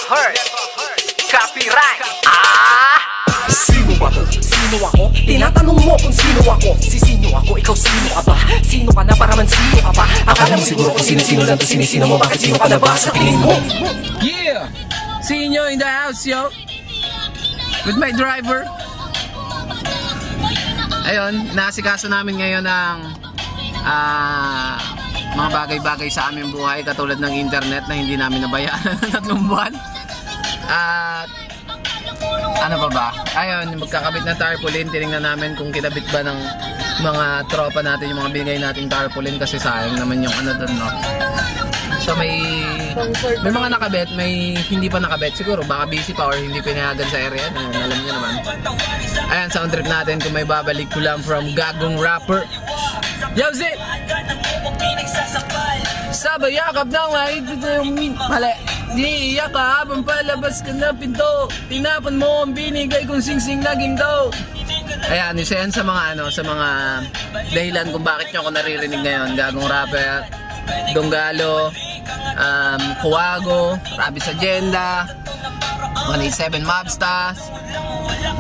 heard. Copyright. Sino ba to? Sino ako? Tinatanong mo kung sino ako. Sino ako? Ikaw sino ka ba? Sino ka na para man sino ka ba? Akala mo siguro kung sino-sino lang to sinisino mo. Bakit sino ka na ba sa tingin mo? Yeah! Sinyo in the house, yo! With my driver. Ayun, naasikaso namin ngayon ng mga bagay-bagay sa aming buhay, katulad ng internet na hindi namin nabayaan ng 3 buwan. At ano pa ba? Ayun, magkakabit na tarpaulin. Tinignan namin kung kinabit ba ng mga tropa natin yung mga binigay nating tarpaulin, kasi sayang naman yung ano doon, no? So may mga nakabit, may hindi pa nakabit. Siguro baka busy pa or hindi pinayagan sa area. Alam niyo naman. Ayan, sound trip natin kung may babalik ko lang from Gagong Rapper. Yo, Zit! Sabay yakap na nga, mali. Di iyak ka habang palabas ka na pinto. Tinapan mo ang binigay kong sing-sing na ginto. Ayan, isa yan sa mga ano, sa mga dahilan kung bakit nyo ako naririnig ngayon. Gagong Rapper, Donggalo, Kuwago, Rabis Agenda, 187 Mobstars,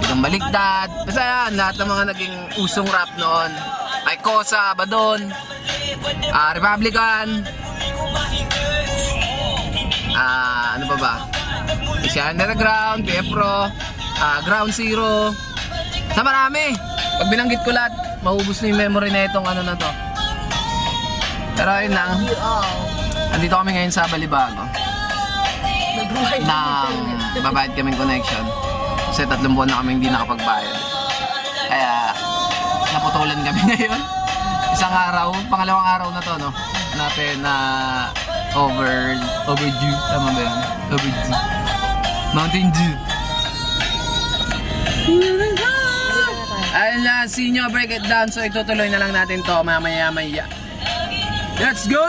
Bigong Baligtad. Basta yan, lahat ng mga naging usong rap noon. Aikosa, Badon, Republican, ano pa ba? Isya Underground, PFRO, Ground Zero. Sa marami. Pag binanggit ko lahat, maubos na yung memory na itong ano na to. Pero ayun lang. Andito kami ngayon sa Balibago. Babayad kaming connection. Kasi 3 buwan na kami hindi nakapagbayad. Kaya naputulan kami ngayon. Isang araw, pangalawang araw na to, no? Natin na overdue. Tama ba yun? Overdue. Mountain Dew. Ayun na, Sinyo, break it down. So itutuloy na lang natin to mamaya-maya. Let's go!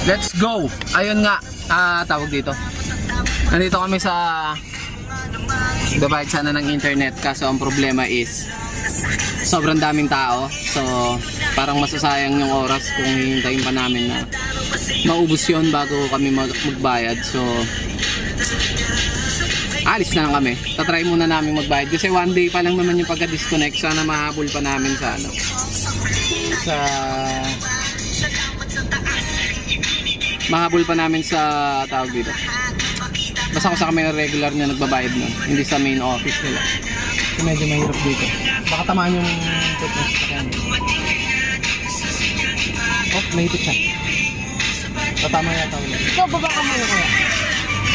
Let's go! Ayun nga, tawag dito. Nandito kami sa babayad sana ng internet, kaso ang problema is sobrang daming tao. So parang masasayang yung oras kung hihintayin pa namin na maubos yun bago kami magbayad. So alis na lang kami. Tatry muna namin magbayad kasi 1 day pa lang naman yung pagka-disconnect. Sana mahabol pa namin sa ano, mahabol pa namin sa tawag dito. Basta kung sa kami regular na nagbabayad nun, hindi sa main office nila. So medyo mahirap dito. Baka tamaan yung oh, may hipit siya. Tatama yata ulit. Ikaw, baba ka muna kaya.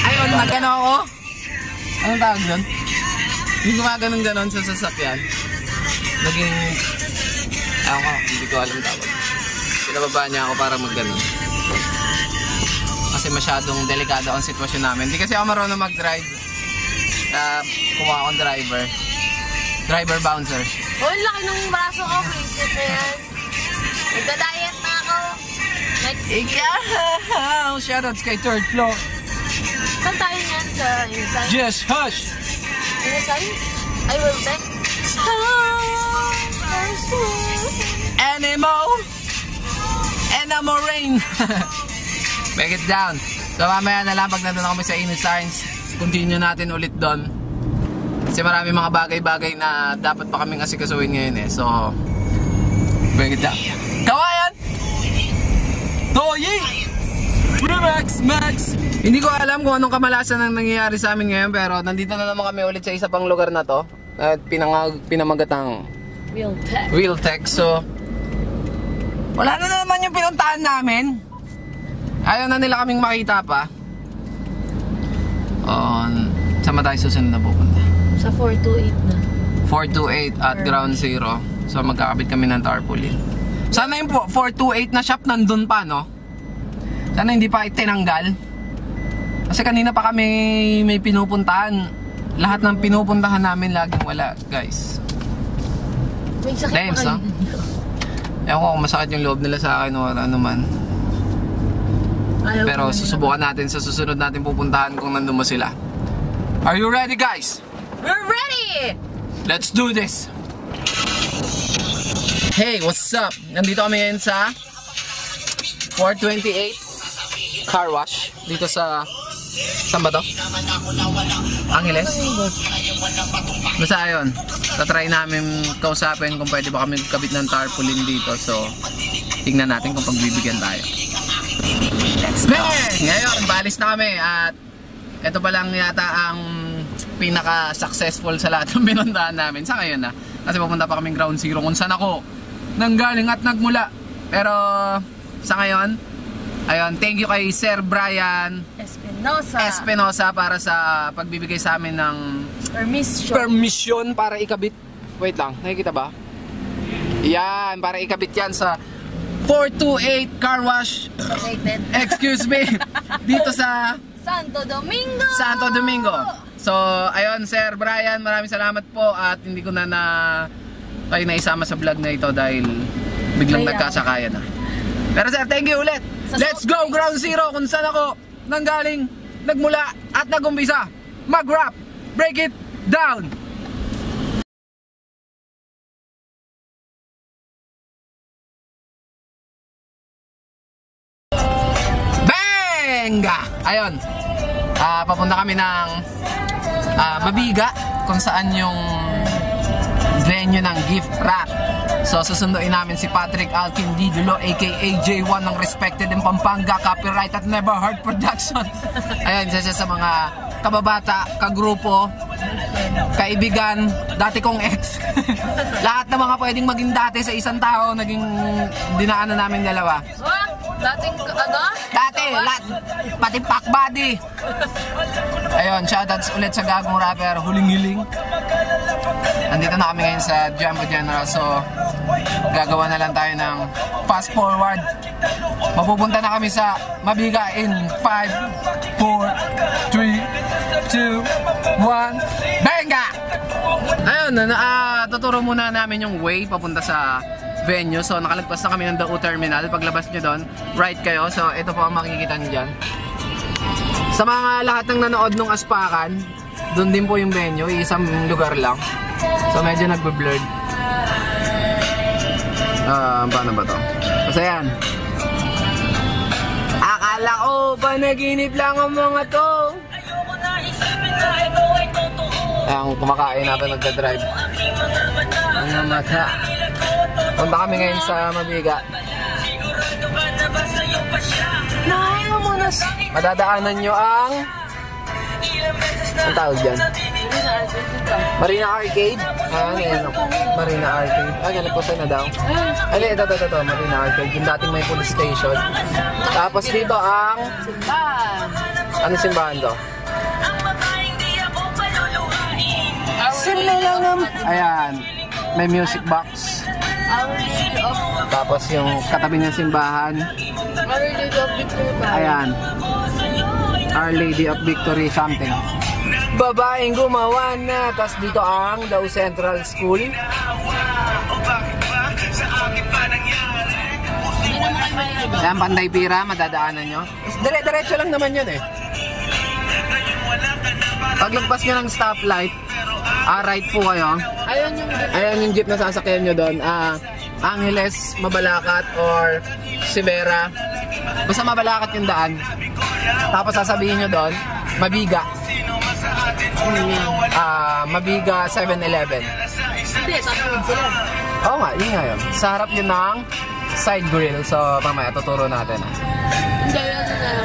Ayun, nagano ako. Anong tawag doon? Yung gumaganon-ganon sa sasakyan. Naging ako, hindi ko alam tawag. Pinababa niya ako para magganon. Kasi masyadong delikado ang sitwasyon namin. Hindi kasi ako marunong mag-drive. Kuha akong driver. Driver bouncer. Oh, laki ng braso ko. Isip na yan. Nagda-diet na ako. Ikaw! Shoutouts kay 3rd floor. Saan tayo niyan? Sa Inside? Just hush! Inside? I will take. Animal rain! Back it down. So mamaya na lang pag nandun kami sa Innocence, continue natin ulit doon. Kasi marami mga bagay-bagay na dapat pa kaming asikasuhin ngayon eh. So back it down. Kawayan! Toyi! Remax Max! Hindi ko alam kung anong kamalasan ang nangyayari sa amin ngayon, pero nandito na naman kami ulit sa isa pang lugar na to at pinamagatang Realtek. So wala na naman yung pinuntahan namin. Ayaw na nila kaming makita pa. Saan ba tayo susunod na pupunta? Sa 428 na. 428 at Ground Zero. So magkakabit kami ng tarpaulin. Sana yung 428 na shop nandun pa, no? Sana hindi pa tinanggal. Kasi kanina pa kami may pinupuntahan. Lahat ng pinupuntahan namin laging wala, guys. May sakit Dames, pa kayo. Ewan ko kung masakit yung loob nila sa akin o ano man. Pero susubukan natin sa susunod natin pupuntahan kung nandun mo sila. Are you ready, guys? We're ready! Let's do this! Hey, what's up? Nandito kami ngayon sa 428 Car Wash dito sa Saan ba to? Angeles? Basta ayun, tatry namin kausapin kung pwede ba kami kabit ng tarpaulin dito. So, tingnan natin kung pagbibigyan tayo. Let's go! Ngayon, balis na kami at ito pa lang yata ang pinaka-successful sa lahat ng pinuntahan namin. Sa ngayon na, kasi pupunta pa kaming ground zero kung saan ako nanggaling at nagmula. Pero sa ngayon, ayun, thank you kay Sir Brian Espinosa para sa pagbibigay sa amin ng permission para ikabit. Wait lang, nakikita ba? Yan, para ikabit yan sa 428 Car Wash. Excuse me. Dito sa Santo Domingo. So, ayun, Sir Brian, maraming salamat po at hindi ko na kayo naisama sa vlog na ito dahil biglang nagkasakaya na. Pero sir, thank you ulit. Let's go ground zero kung saan ako nanggaling, nagmula at nagumpisa. Mag-rap, break it down. Benga! Ayun, papunta kami ng Mabiga kung saan yung venue ng gift wrap. So susunduin namin si Patrick Alkin Didulo aka J1 ng Respected in Pampanga, Copyright at Never Heard Production. Ayan, isa sa mga kababata, kagrupo, kaibigan, dati kong ex. Lahat ng mga pwedeng maging dati sa isang tao, naging dinaanan namin dalawa. Dating Dati, lahat, pati pack body. Ayun, shoutouts ulit sa gagong rapper, Huling-Hiling. Andito na kami ngayon sa Jumbo General, so gagawa na lang tayo ng fast forward. Mapupunta na kami sa Mabiga in 5, 4, 3, 2, 1, Benga! Ayun, tuturo muna namin yung way papunta sa venue. So nakalagpas na kami ng Dao Terminal. Paglabas nyo doon, right kayo. So ito po ang makikita nyo dyan. Sa mga lahat ng nanood nung Aspakan, doon din po yung venue, isang lugar lang. So medyo nagbe-blurred. Paano ba to? Basta yan. Akala ko panaginip lang ang mga to. Ang kumakain habang nagda-drive. Ang mata. Punta kami ngayon sa Mabiga. Madadaanan nyo ang tawag dyan? Marina Arcade. Ngayon ako. Marina Arcade. Nagpusan na daw. Ito. Marina Arcade. Yung dating may police station. Tapos dito ang simbahan. Ano simbahan to? Ayan. May music box. Tapos yung katabi ng simbahan. Ayan. Our Lady of Victory something. Babaeng gumawa na. Tapos dito ang Dao Central School. Ayan, Panday Pira, madadaanan nyo. Diretso lang naman yun eh. Paglagpas nyo ng stoplight, right po kayo. Ayan yung jeep na sasakyan nyo doon. Angeles, Mabalacat or Sivera. Basta Mabalacat yung daan. Tapos sasabihin nyo doon, Mabiga. Mabiga 7-Eleven. Hindi, tatawid sila. Oo nga, yun nga yun. Sa harap yun ng side grill. So mamaya tuturo natin. Hindi,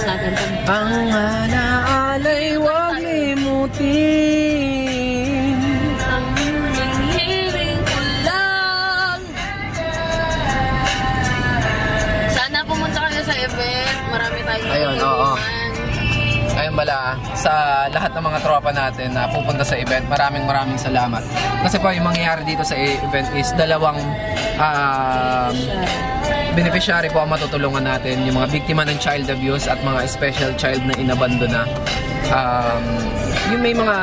natin. Ang alaalay wag limutin. Ang hinihiling ko lang. Sana pumunta ka na sa event. Marami tayong Ayun, oo. Ayun bala, sa lahat ng mga tropa natin na pupunta sa event, maraming salamat. Kasi po yung mangyayari dito sa event is dalawang beneficiary po ang matutulungan natin, yung mga biktima ng child abuse at mga special child na inabandona. Yung may mga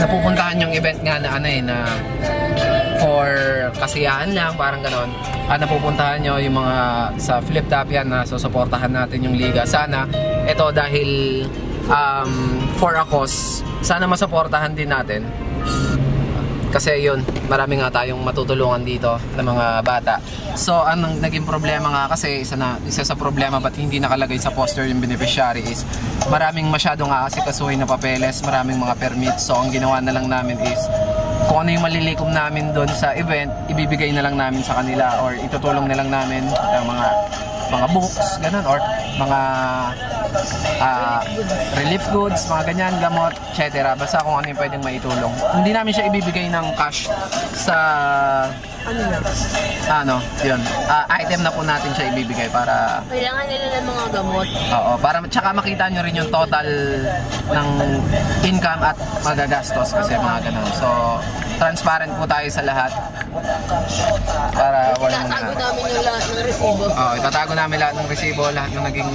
napupuntahan yung event nga na na for kasiyahan lang, parang ganon. Napupuntahan nyo yung mga sa Flip Top yan na susuportahan natin yung liga. Sana ito dahil for a cause, sana masuportahan din natin. Kasi yun, marami nga tayong matutulungan dito ng mga bata. So, anong naging problema nga kasi, isa sa problema ba't hindi nakalagay sa poster yung beneficiary is maraming masyadong aasikasuhin na papeles, maraming mga permits. So, ang ginawa na lang namin is kung ano yung malilikom namin doon sa event, ibibigay na lang namin sa kanila or itutulong na lang namin ng mga books, ganun, or mga relief goods, mga ganyan, gamot, etc. Basta kung ano yung pwedeng maitulong. Hindi namin siya ibibigay ng cash sa yun. Item na po natin siya ibibigay para Kailangan nila ng mga gamot. oo, para tsaka makita nyo rin yung total ng income at magagastos kasi mga ganun. So, transparent po tayo sa lahat para walang Tatago namin yung lahat ng resibo. itatago namin lahat ng resibo, lahat ng naging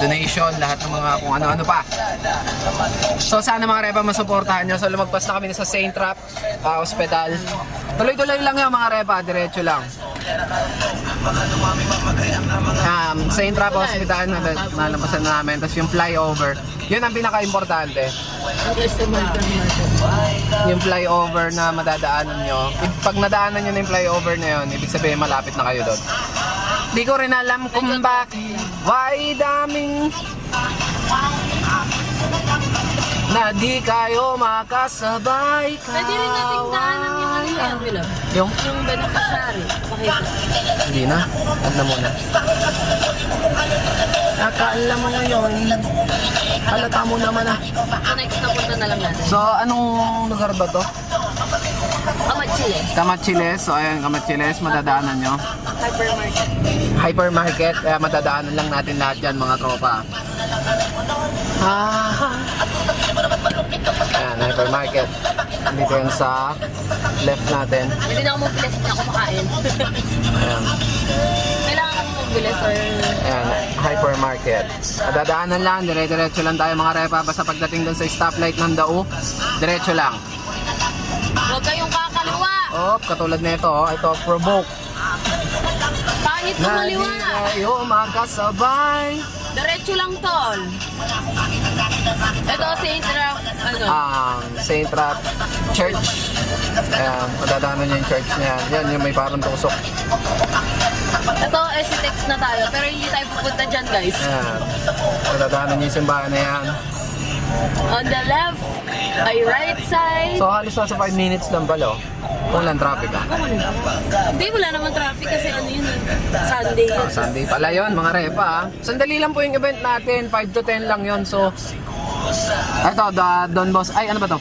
donation, lahat ng mga kung ano-ano pa. So sana mga repa masuportahan nyo. So lumagpas na kami sa Saint Trap Hospital. Tuloy-tuloy lang yung mga repa, diretso lang. Saint Trap Hospital na nalampasan namin. Tapos yung flyover, yun ang pinaka-importante. Yung flyover na madadaanan nyo. Pag nadaanan nyo na yung flyover na yun, ibig sabihin malapit na kayo doon. Di ko rin alam kung bakit why daming na di kayo makasabay ka. Pwede rin nating daanan yung ano yan, Willow. Yung beneficiary. Pakita. hindi na. Add na muna. Nakaalam mo ngayon. Halata mo naman ah. So next na punta na lang natin. So, anong lugar ba to? Kamachiles. Kamachiles. So, ayan, Kamachiles. Madadaanan nyo. Hypermarket. Hypermarket. Kaya madadaanan lang natin lahat dyan, mga tropa. Ayan, hypermarket. Dito yun sa left natin. Hindi na ako magbilis, hindi ako makain. Ayan. Kailangan ako magbilis or... Ayan, hypermarket. Madadaanan lang, dire-diretso lang tayo mga repa. Basta pagdating dun sa stoplight ng Dao, diretso lang. Huwag kayong kakaliwa. Katulad na ito, ito, provoke. Pangit Na kumaliwa. di kayo makasabay. Diretso lang, tol. Ito, Saint Raf, Saint Raf Church. Ayan, madadaanan niya yung church niya. Yan, yung may parang tusok. Ito, SCTEX na tayo, pero hindi tayo pupunta dyan, guys. Ayan, madadaanan niya yung simbahan na yan. On the left, ay right side. So halos nasa 5 minutes lang pala, kung lang traffic ah. Hindi, wala naman traffic kasi ano yun eh. Sunday yun. Sunday pala yun, mga repa ah. Sandali lang po yung event natin, 5 to 10 lang yun. So, ito, Don Boss, ay ano ba to?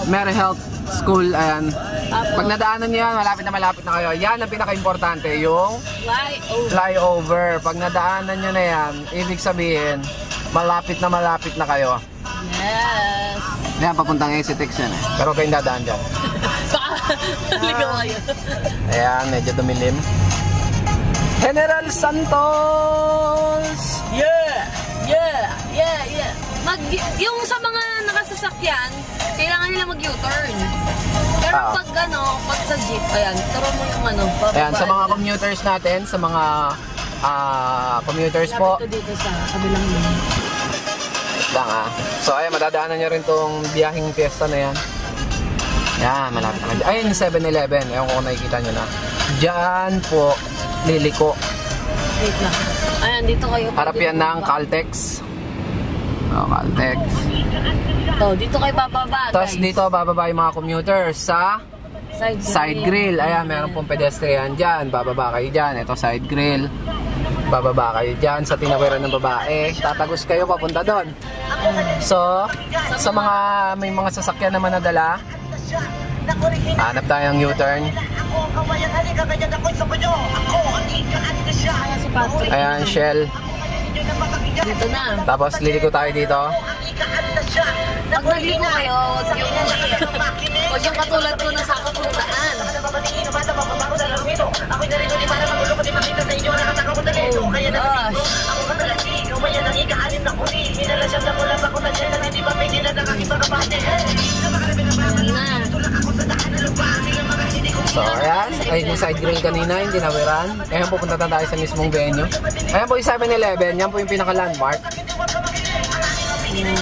Mary Health School, ayan. Pag nadaanan nyo yan, malapit na kayo. Yan ang pinaka-importante, yung flyover. Pag nadaanan nyo na yan, ibig sabihin, malapit na kayo. Yes. Yan, papuntang SCTEX yan eh. Pero kayong dadaan dyan. Ligaw kayo. Ayan, medyo dumilim. General Santos! Yeah! Yung sa mga nakasasakyan, kailangan nila mag-U-turn. Pero pag sa jeep, ayan, turo mo yung Ayan, sa mga commuters natin, sa mga commuters po. Lapit dito sa kabilang lane. Lang ah. So ayan, madadaanan nyo rin tong biyaheng fiesta na yan. Yan, malapit naman. Ayun, 7-Eleven. Ayun kung nakikita nyo na. Diyan po, liliko. Wait lang. Ayan, dito kayo. Harap yan ng Caltex. Caltex. Dito kayo bababa, guys. Tapos dito, bababa yung mga commuters sa side grill. Ayan, meron pong pedestrian dyan. Bababa kayo dyan. Ito, side grill. Bababa kayo dyan sa tinawiran ng babae. Tatagos kayo papunta doon. So, sa mga may mga sasakyan naman na dala, hanap tayong U-turn. Ayan, Shell. Dito na. Tapos liliko tayo dito. Pag nagligo kayo, huwag yung katulad ko na sa kapulaan. Oh gosh. So, ayan. Ayun yung side grill kanina, yung tinawiran. Ayan, pupunta na tayo sa mismong venue. Ayan po yung 7-Eleven. Yan po yung pinaka-landmark.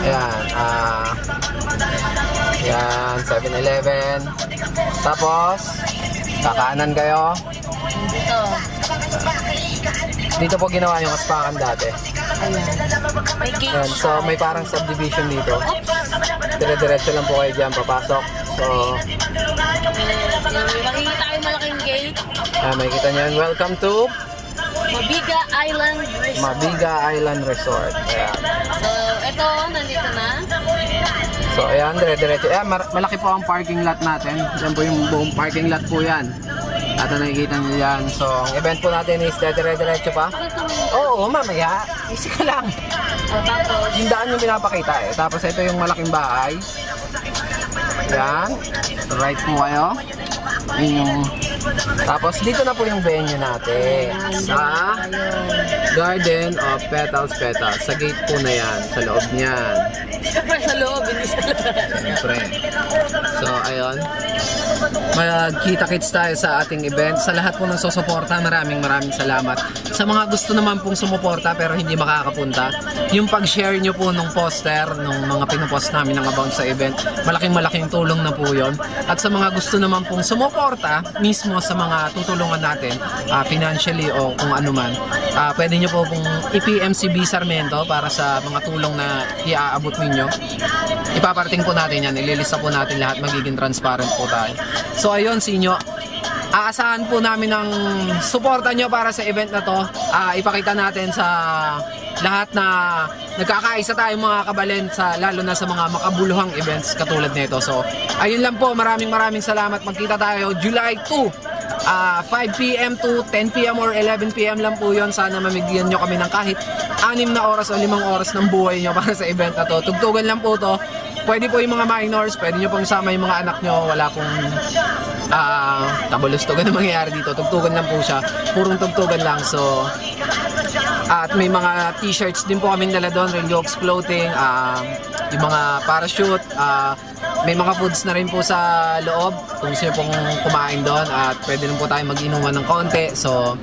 Ayan. Yan, 7-Eleven. Tapos, kakanan kayo. Dito. Dito po ginawa yung aspakan dati. Ayan. May gate. Yan, so may parang subdivision dito. Dire-diretso lang po kayo dyan, papasok. So, May makikita kayong malaking gate. makikita nyo yan. Welcome to Mabiga Island Resort. Mabiga Island Resort. Ayan. So, ito, nandito na. So, ayan, dire-diretso. Ayan, malaki po ang parking lot natin. Yan po yung buong parking lot po yan. At nakikita nyo yan. So, ang event po natin is dire-diretso pa. Oo, mamaya. Easy ka lang. O, tapos, Yung daan yung pinapakita eh. Tapos ito yung malaking bahay. Yan. Right po kayo. Yun yung... Tapos dito na po yung venue natin. Sa Garden of Petals. Sa gate po na yan. Sa loob niyan. siyempre sa loob, hindi sa loob. Siyempre. So, ayun. Magkita-kits tayo sa ating event. Sa lahat po ng susuporta, maraming salamat. Sa mga gusto naman pong sumuporta pero hindi makakapunta, yung pag-share nyo po nung poster, nung mga pinopost namin ng about sa event, malaking tulong na po yon. At sa mga gusto naman pong sumuporta, mismo sa mga tutulungan natin, financially o kung ano man, pwede nyo po pong i-PM si B. Sarmiento para sa mga tulong na iaabot ninyo. Ipaparating po natin yan, ililista po natin lahat, magiging transparent po tayo. So ayun, sinyo, aasahan po namin ng suporta nyo para sa event na to. Ipakita natin sa lahat na nagkakaisa tayo mga kabalen, lalo na sa mga makabuluhang events katulad nito. So ayun lang po, maraming salamat. Magkita tayo July 2, 5 PM to 10 PM or 11 PM lang po yon. Sana mamigyan nyo kami ng kahit 6 na oras o 5 oras ng buhay nyo para sa event na to. Tugtugan lang po to. Pwede po yung mga minors, pwede nyo pong sama yung mga anak nyo. Wala pong tabulustogan na mangyayari dito. Tugtugan lang po siya. Purong tugtugan lang. So, at may mga t-shirts din po kami dala doon. Reliox clothing, yung mga parachute, may mga foods na rin po sa loob kung gusto nyo pong kumain doon. At pwede rin po tayo mag-inuman ng konti. So,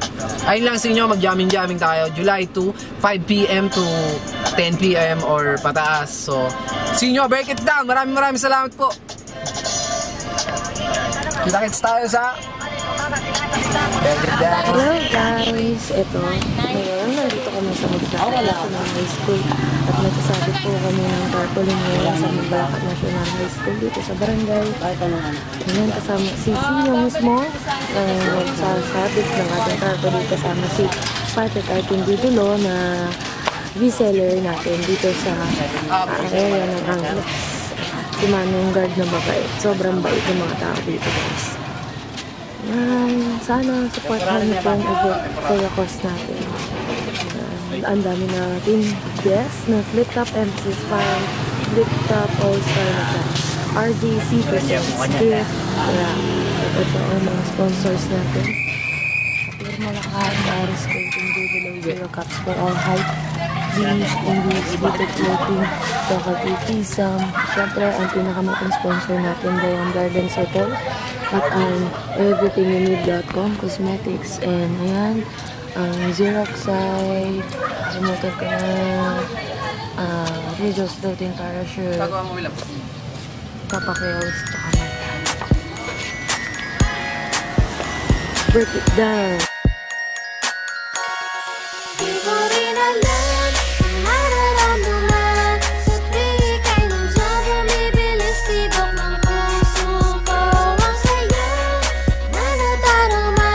ayun lang sa inyo, mag-jamming tayo July 2, 5 PM to 10 PM or pataas. So, see nyo, break it down. Maraming salamat po. Kita-kits tayo sa break it down. Hello guys, ito. Ngayon, nandito kami sa Magdala National High School at nagsasabit po kami ng tarpaulin ngayon sa Magdala National High School dito sa barangay. Ngayon kasama si Sino mismo nagsasabit ng ating tarpaulin, kasama si Patrick Artin Didulo na reseller natin dito sa area ng Anglex. Si Manong guard na babae. Sobrang bait ng mga tao dito guys. Sana supportahan niyo po yung event for the cause natin. Ang dami natin guests na flip top MCs, parang flip top all-star na siya. RDC presents gift. Ito ang mga sponsors natin. Kapir Malacan, Paris Clothing, Below Zero Cups for all height. Jeans, English, Boutique Clothing, Toka Sam. Siyempre, ang pinakamatang sponsor natin, Dayan Gardens Hotel. At ang everythingyouneed.com, cosmetics, and ayan, ang Xerox side, sumutot ka na, Rizos Clothing, Parachute, Papakeos, tsaka Marta. Break it down. Di ko rin alam ang nararamdaman sa tuwing ika'y nandiyan, bumibilis tibok ng puso ko. Ang saya na nadarama,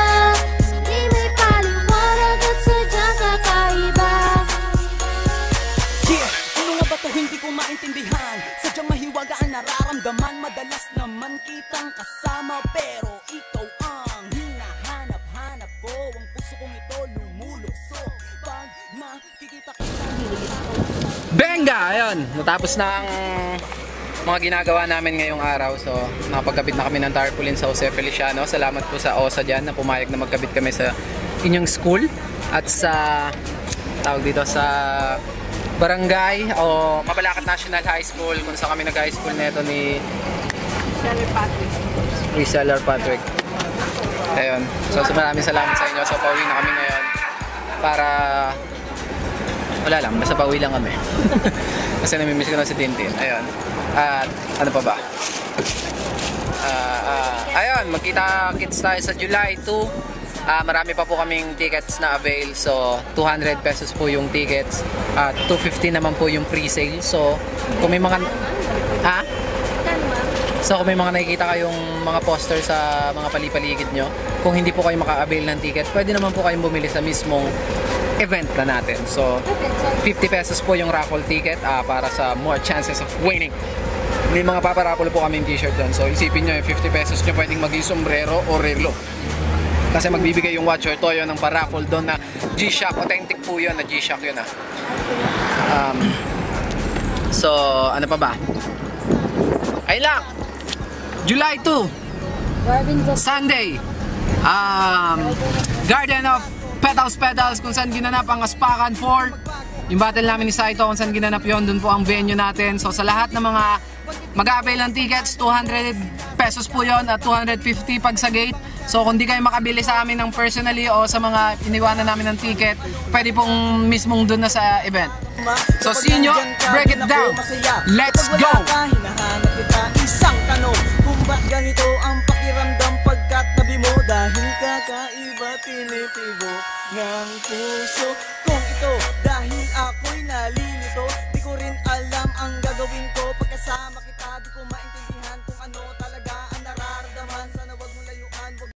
di may paliwanag at sadyang kakaiba. Yeah, ano nga ba to hindi ko maintindihan? Sadyang mahiwaga ang nararamdaman, madalas naman kitang kasama, pero ikaw ang hinahanap-hanap ko. Ang puso kong ito lumulukso pag nakikita kita. Benga! Ayun, natapos na ang mga ginagawa namin ngayong araw. So, nakapagkabit na kami ng tarpaulin sa Jose Feliciano. Salamat po sa OSA dyan na pumayag na magkabit kami sa inyong school at sa tawag dito sa barangay o Mabalacat National High School kung saan kami nag-high school nito ni Reseller Patrick. Ayun. So, maraming salamat sa inyo. So, pauwi na kami ngayon para Wala lang, basta pauwi lang kami. Kasi namimiss ko na si Tintin. Ayun. At ano pa ba? Ayun, magkita-kits tayo sa July 2. Marami pa po kaming tickets na avail. So, 200 pesos po yung tickets. At 250 naman po yung pre-sale. So, kung may mga... Ha? So, kung may mga nakikita kayong mga poster sa mga palipaligid nyo, kung hindi po kayo maka-avail ng ticket, pwede naman po kayong bumili sa mismong event na natin. So, 50 pesos po yung raffle ticket para sa more chances of winning. May mga paparaffle po kaming t-shirt doon. So, isipin nyo yung 50 pesos nyo pwedeng maging sombrero o relo. Kasi magbibigay yung watch or toyo ng paraffle doon na G-Shock. Authentic po yun na G-Shock yun So, ano pa ba? Ay lang! July 2 Sunday Garden of Pedals kung saan ginanap ang Aspakan 4. Yung battle namin ni Saito kung saan ginanap yon, dun po ang venue natin. So sa lahat ng mga mag-a-avail ng tickets, 200 pesos po yon at 250 pag sa gate. So kung di kayo makabili sa amin ng personally o sa mga iniwanan namin ng ticket, pwede pong mismong dun na sa event. So see nyo, break it down. Let's go! Hinahanap kita isang tanong, kung ba't ganito ang pakiramdam pagkat tabi mo? Dahil kakaiba tinitibok ng puso kong ito, dahil ako'y nalilito.